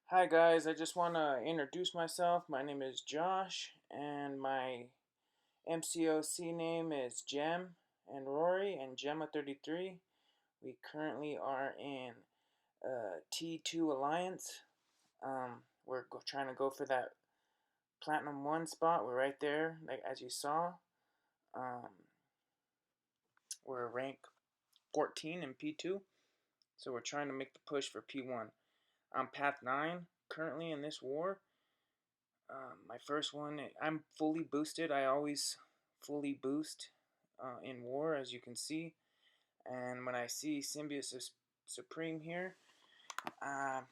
Hi guys, I just want to introduce myself. My name is Josh, and my MCOC name is Gem and Rory and Gemma33. We currently are in T2 Alliance. We're trying to go for that Platinum 1 spot. We're right there, like as you saw. Um, we're rank 14 in P2, so we're trying to make the push for P1. I'm Path 9 currently in this war. My first one, I'm fully boosted. I always fully boost in war, as you can see. And when I see Symbiosis Supreme here, uh,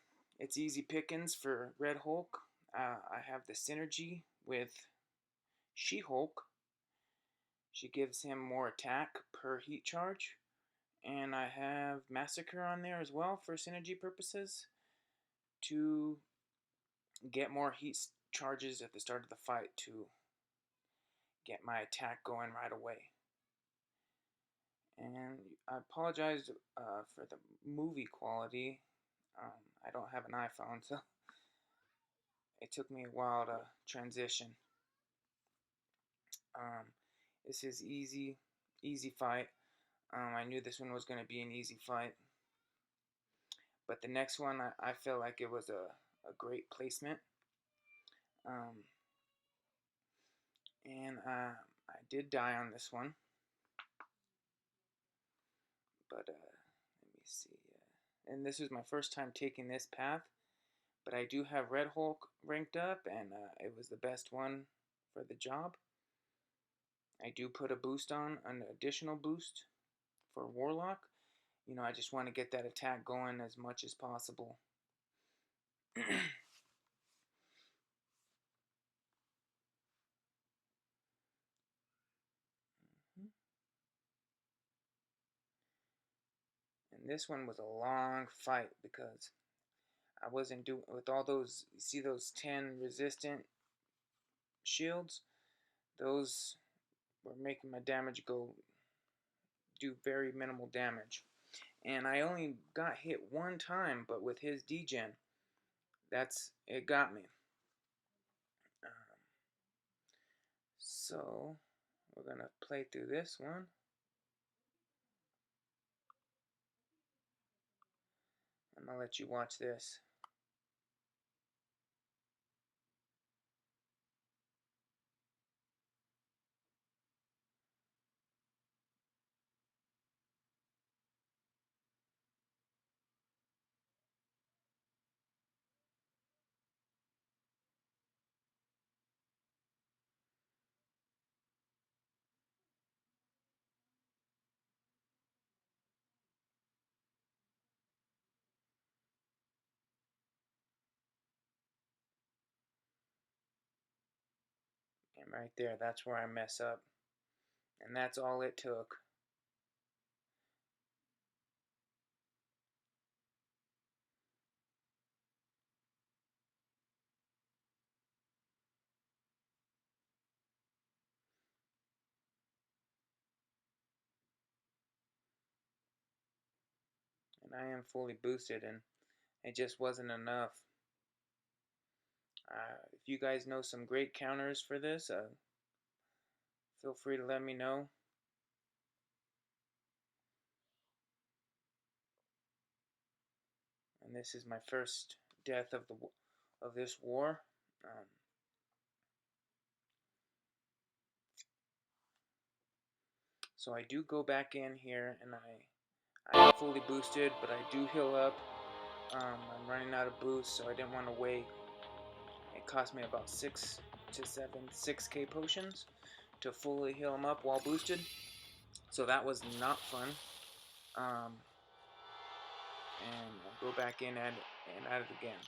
it's easy pickings for Red Hulk. I have the synergy with She-Hulk. She gives him more attack per heat charge. And I have Massacre on there as well for synergy purposes to get more heat charges at the start of the fight to get my attack going right away. And I apologize for the movie quality. I don't have an iPhone, so it took me a while to transition. Um, this is easy fight. I knew this one was going to be an easy fight. But the next one, I feel like it was a great placement. Um, and I did die on this one. But let me see. And this was my first time taking this path. But I do have Red Hulk ranked up, and it was the best one for the job. I do put a boost on, an additional boost for Warlock. You know, I just want to get that attack going as much as possible. And this one was a long fight because I wasn't doing with all those. You see those 10 resistant shields? Those were making my damage do very minimal damage. And I only got hit one time, but with his degen, it got me. So we're gonna play through this one. I'm gonna let you watch this. And right there, that's where I mess up. And that's all it took. And I am fully boosted, and it just wasn't enough. If you guys know some great counters for this, feel free to let me know. And this is my first death of this war. So I do go back in here, and I am fully boosted, but I do heal up. I'm running out of boost, so I didn't want to wait. It cost me about 6K potions to fully heal him up while boosted. So that was not fun. And I'll go back in and add it again.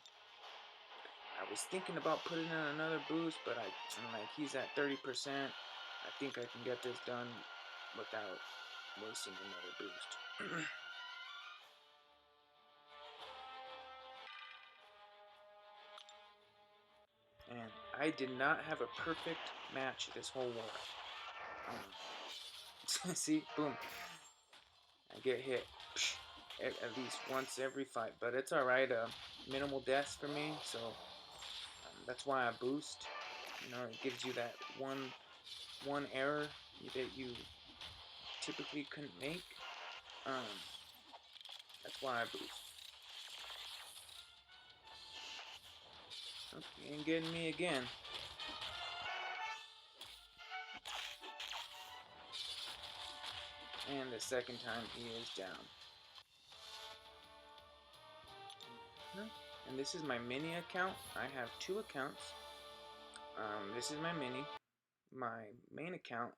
I was thinking about putting in another boost, but I'm like, he's at 30%. I think I can get this done without wasting another boost. And I did not have a perfect match this whole war. See, boom. I get hit. at least once every fight, but it's alright. Minimal deaths for me, so that's why I boost. You know, it gives you that one error that you typically couldn't make. Um, that's why I boost. Okay, he ain't getting me again. And the second time he is down. And this is my mini account. I have two accounts. This is my mini. My main account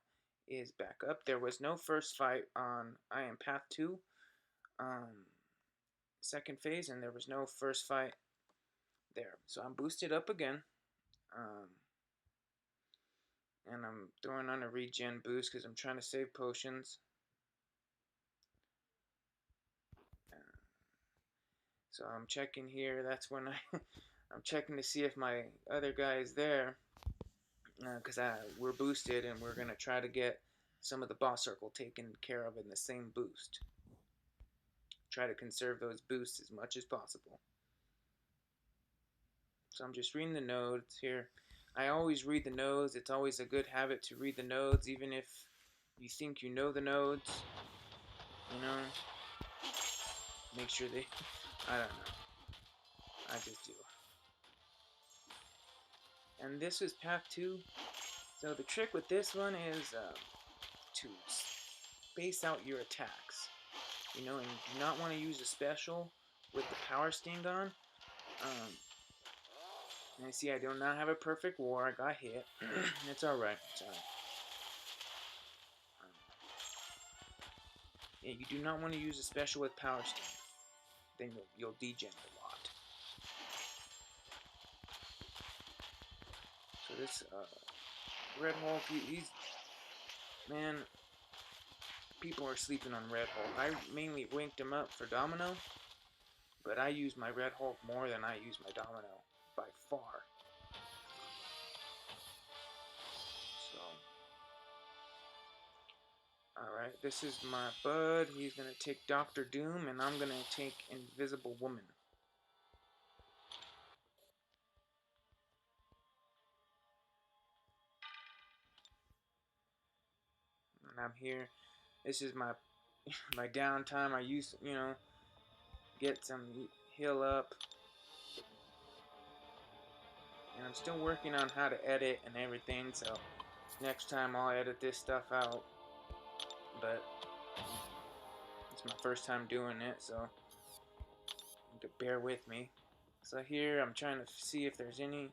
is back up. There was no first fight on I Am Path 2 second phase, and there was no first fight there. So I'm boosted up again. And I'm throwing on a regen boost because I'm trying to save potions. So I'm checking here. That's when I'm checking to see if my other guy is there, because we're boosted and we're gonna try to get some of the boss circle taken care of in the same boost. Try to conserve those boosts as much as possible. So I'm just reading the nodes here. I always read the nodes. It's always a good habit to read the nodes, even if you think you know the nodes. You know, make sure they. I don't know. I just do. And this is path 2. So the trick with this one is to space out your attacks. You know, and you do not want to use a special with the power sting on. And see, I do not have a perfect war. I got hit. It's alright. It's alright. Yeah, you do not want to use a special with power sting. Then you'll degen a lot. So this Red Hulk, he's man. People are sleeping on Red Hulk. I mainly ranked him up for Domino, but I use my Red Hulk more than I use my Domino by far. So, alright, this is my bud. He's gonna take Doctor Doom, and I'm gonna take Invisible Woman. And I'm here. This is my my downtime. I used to, get some heal up. And I'm still working on how to edit and everything, so next time I'll edit this stuff out. But it's my first time doing it, so you could bear with me. So here I'm trying to see if there's anything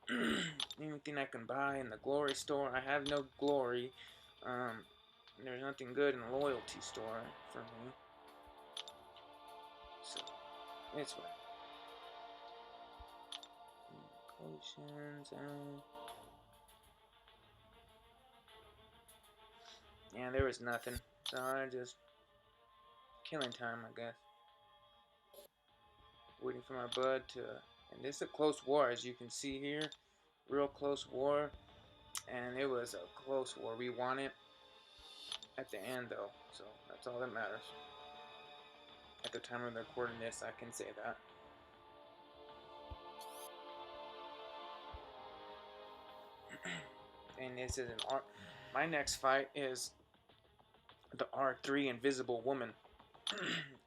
I can buy in the glory store. I have no glory. There's nothing good in the loyalty store for me. So it's fine. Potions and yeah, there was nothing. So I just killing time, I guess. Waiting for my bud to, and this is a close war, as you can see here. Real close war, and it was a close war. We won it at the end, though, so that's all that matters. At the time of recording this, I can say that. And this is an R. My next fight is the R3 Invisible Woman,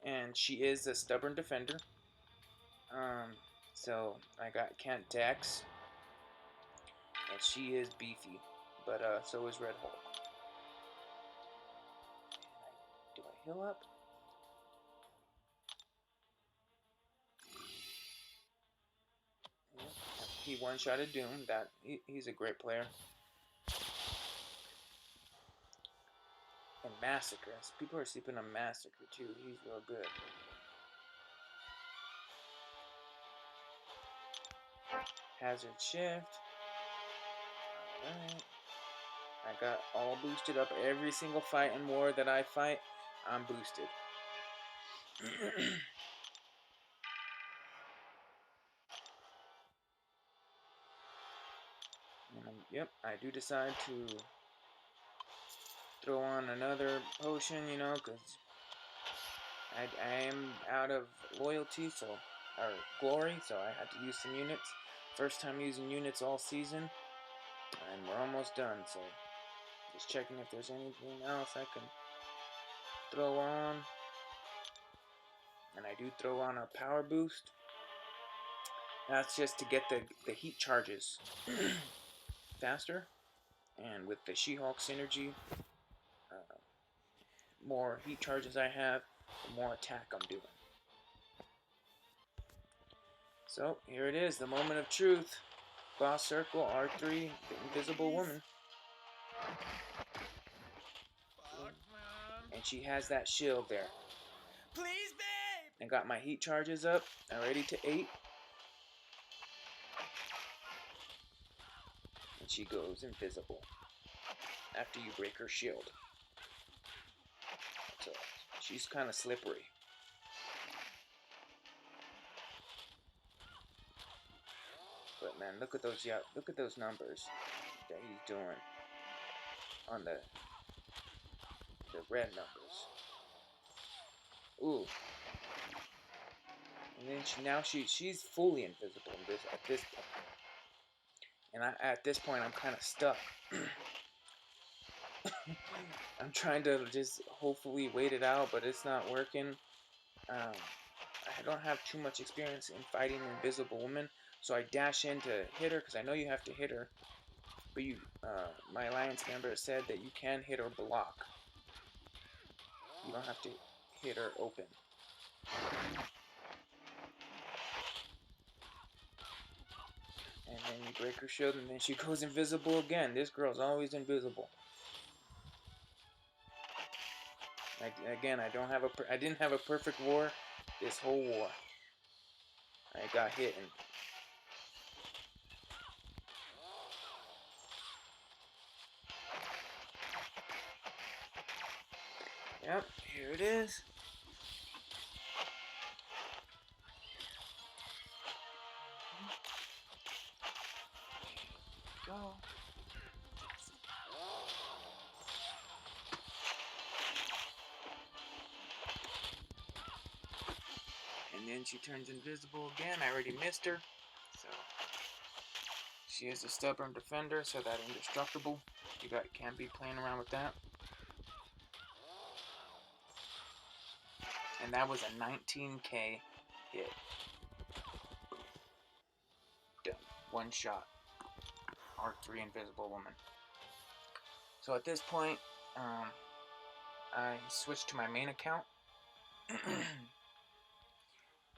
and she is a stubborn defender. So I got Kent Dex, and she is beefy, but so is Red Hulk. Do I heal up? Yep. He one-shotted Doom. He's a great player. And Massacre. People are sleeping on Massacre too. He's real good. Hazard Shift. Alright. I got all boosted up. Every single fight and war that I fight, I'm boosted. Yep, I do decide to throw on another potion, because I am out of loyalty, so or glory, so I had to use some units. First time using units all season, and we're almost done. So just checking if there's anything else I can throw on. And I do throw on a power boost. That's just to get the heat charges faster. And with the She-Hulk synergy, more heat charges I have, the more attack I'm doing. So here it is, the moment of truth. Boss Circle, R3, the Invisible Woman. And she has that shield there. Please, babe! I got my heat charges up, already to 8. And she goes invisible after you break her shield. So she's kind of slippery. But man, look at those numbers that he's doing on the red numbers. Ooh. And then she's fully invisible at this point. And at this point I'm kind of stuck. I'm trying to just hopefully wait it out, but it's not working. I don't have too much experience in fighting Invisible Woman, so I dash in to hit her because I know you have to hit her. But my alliance member said that you can hit her block. You don't have to hit her open. And then you break her shield, and then she goes invisible again. This girl's always invisible. Again, I didn't have a perfect war this whole war. I got hit and yep, here it is. Go. And then she turns invisible again. I already missed her. So she is a stubborn defender, so that indestructible. You can't be playing around with that. And that was a 19k hit. Done. One shot. R3 Invisible Woman. So at this point, I switched to my main account.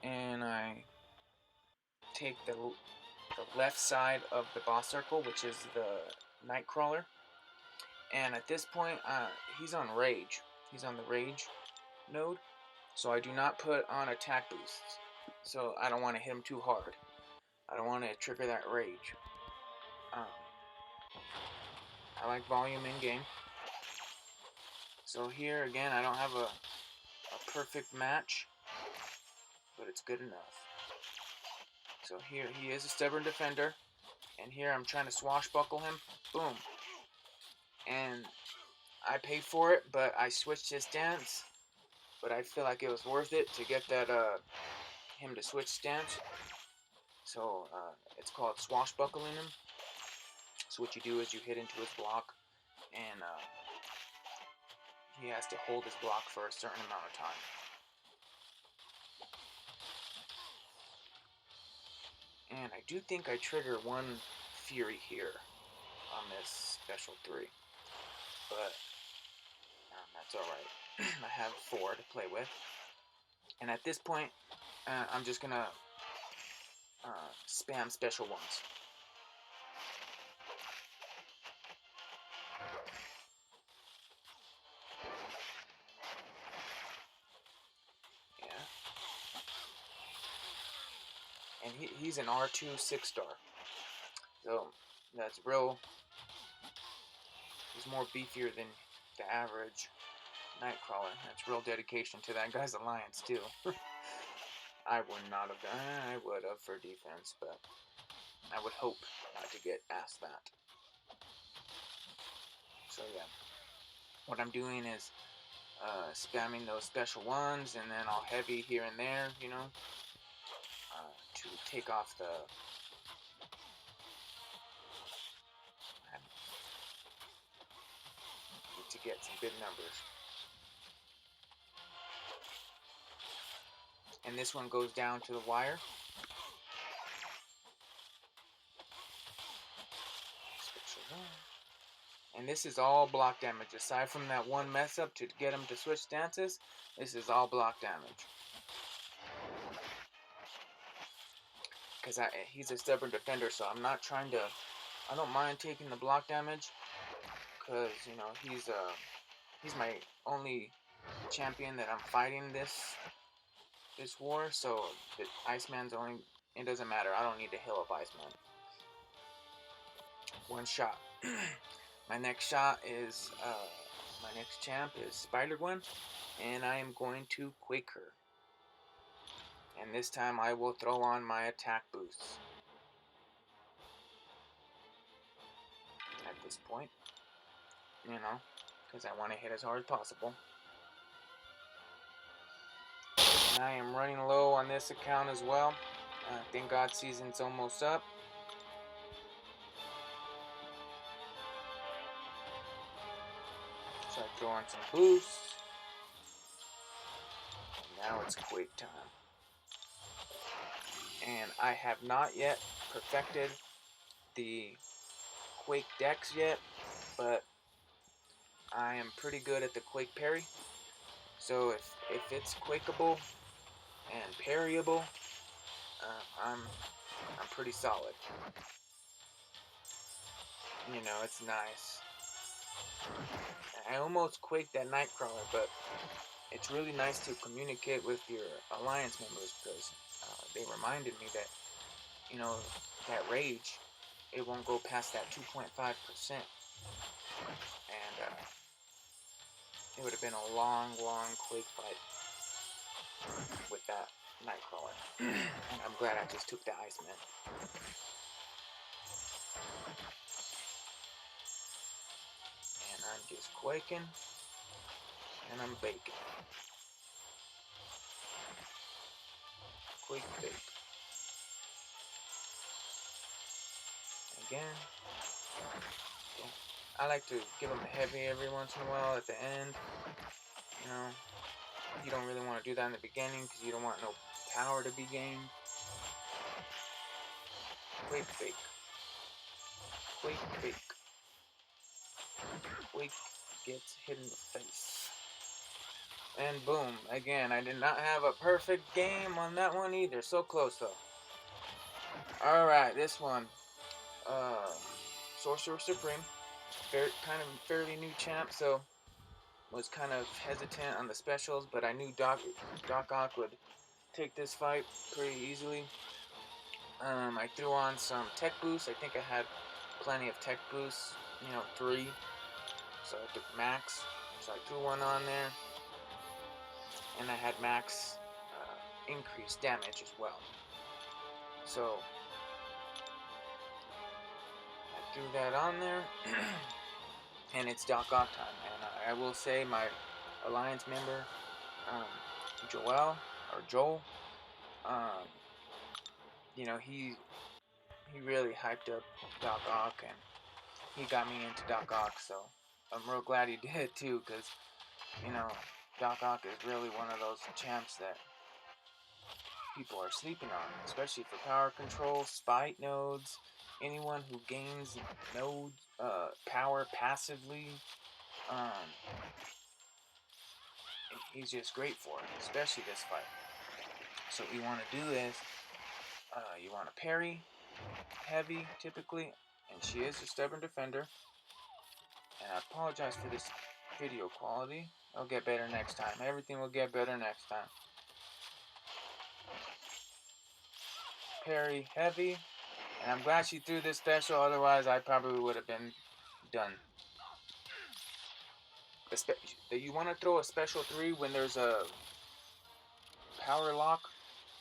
And I take the left side of the boss circle, which is the Nightcrawler. And at this point, he's on Rage. He's on the Rage node. So I do not put on attack boosts. So I don't want to hit him too hard. I don't want to trigger that Rage. I like volume in-game. So here, again, I don't have a perfect match, but it's good enough. So here, he is a stubborn defender. And here, I'm trying to swashbuckle him. Boom. And I paid for it, but I switched his stance. But I feel like it was worth it to get that him to switch stance. So it's called swashbuckling him. So what you do is you hit into his block, and he has to hold his block for a certain amount of time. And I do think I trigger one Fury here on this special 3, but that's alright. I have 4 to play with. And at this point, I'm just gonna spam special ones. Yeah. And he's an R2 6-star. So that's real. He's more beefier than the average Nightcrawler. That's real dedication to that guy's alliance too. I would not have done. I would have for defense, but I would hope not to get asked that. So yeah, what I'm doing is spamming those special ones, and then I'll heavy here and there, you know, to take off the to get some big numbers. And this one goes down to the wire. And this is all block damage. Aside from that one mess up to get him to switch stances, this is all block damage. Because he's a stubborn defender, so I'm not trying to... I don't mind taking the block damage. Because, you know, he's my only champion that I'm fighting this war. So, the Iceman's only... It doesn't matter. I don't need to heal up Iceman. One shot. My next shot is... my next champ is Spider-Gwen. And I am going to Quake her. And this time I will throw on my attack boosts. At this point. You know, because I want to hit as hard as possible. And I am running low on this account as well. Thank God season's almost up. So I throw on some boosts. And now it's Quake time. And I have not yet perfected the Quake decks yet, but I am pretty good at the Quake parry. So if it's Quakeable and parryable, I'm pretty solid. You know, it's nice. I almost quaked that Nightcrawler, but it's really nice to communicate with your alliance members because they reminded me that, you know, that rage, it won't go past that 2.5%. And it would have been a long, long Quake fight with that Nightcrawler. And I'm glad I just took the Iceman. And I'm just quaking. And I'm baking. Quake, bake. Again. Yeah. I like to give them a heavy every once in a while at the end. You know, you don't really want to do that in the beginning because you don't want no power to be gained. Quake, bake. Quake, bake. Quake gets hit in the face. And boom, again, I did not have a perfect game on that one either. So close though. Alright, this one. Sorcerer Supreme. Kind of fairly new champ, so was kind of hesitant on the specials, but I knew Doc Ock would take this fight pretty easily. I threw on some tech boosts. I think I had plenty of tech boosts, you know, 3. So I took max. So I threw one on there. And I had max increased damage as well. So I threw that on there. And it's Doc Ock time. And I will say my alliance member, Joel, you know, he really hyped up Doc Ock, and he got me into Doc Ock, so I'm real glad he did too, because, you know, Doc Ock is really one of those champs that people are sleeping on, especially for power control, spite nodes, anyone who gains node power passively. He's just great for it, especially this fight. So what you want to do is, you want to parry heavy typically, and she is a stubborn defender. And I apologize for this video quality. I'll get better next time. Everything will get better next time. Parry heavy, and I'm glad she threw this special. Otherwise, I probably would have been done. You want to throw a special 3 when there's a power lock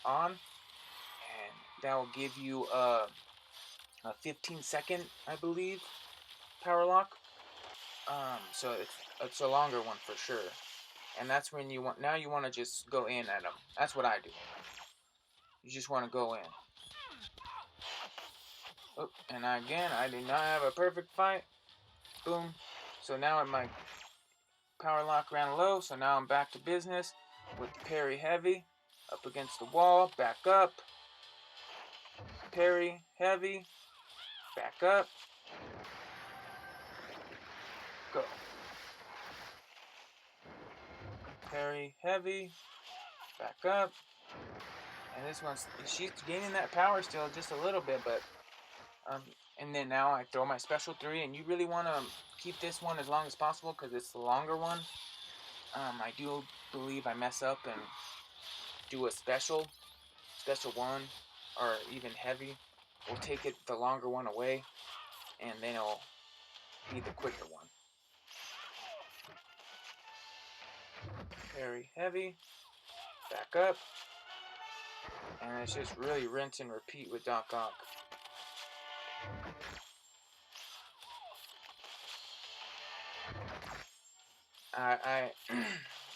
on, and that will give you a 15-second, I believe, power lock. So it's a longer one for sure. and that's when you want. Now you want to just go in at them. That's what I do. You just want to go in. Oh, and again, I did not have a perfect fight. Boom. So now my power lock ran low. So now I'm back to business with parry heavy. Up against the wall. Back up. Parry heavy. Back up. Go. Parry heavy. Back up. And this one's, she's gaining that power still just a little bit, but and then now I throw my special 3, and you really want to keep this one as long as possible because it's the longer one. I do believe I mess up and do a special 1, or even heavy. We'll take it the longer one away, and then it'll be the quicker one. Parry heavy, back up, and it's just really rinse and repeat with Doc Ock.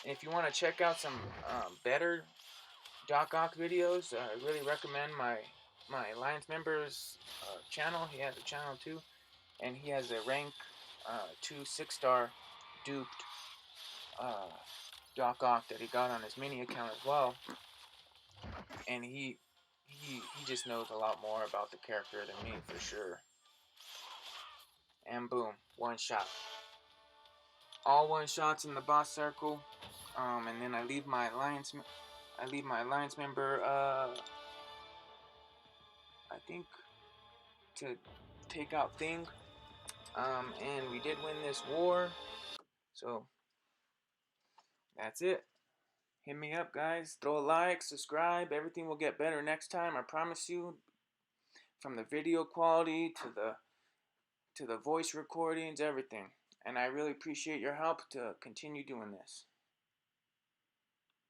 If you want to check out some better Doc Ock videos, I really recommend my Alliance member's channel. He has a channel too, and he has a rank 2 6-star duped Doc Ock that he got on his mini account as well, and he just knows a lot more about the character than me for sure. And boom, one shot. All one shots in the boss circle, and then I leave my alliance member, I think, to take out Thing, and we did win this war, so that's it. Hit me up, guys. Throw a like, subscribe. Everything will get better next time, I promise you. From the video quality to the voice recordings, everything. And I really appreciate your help to continue doing this.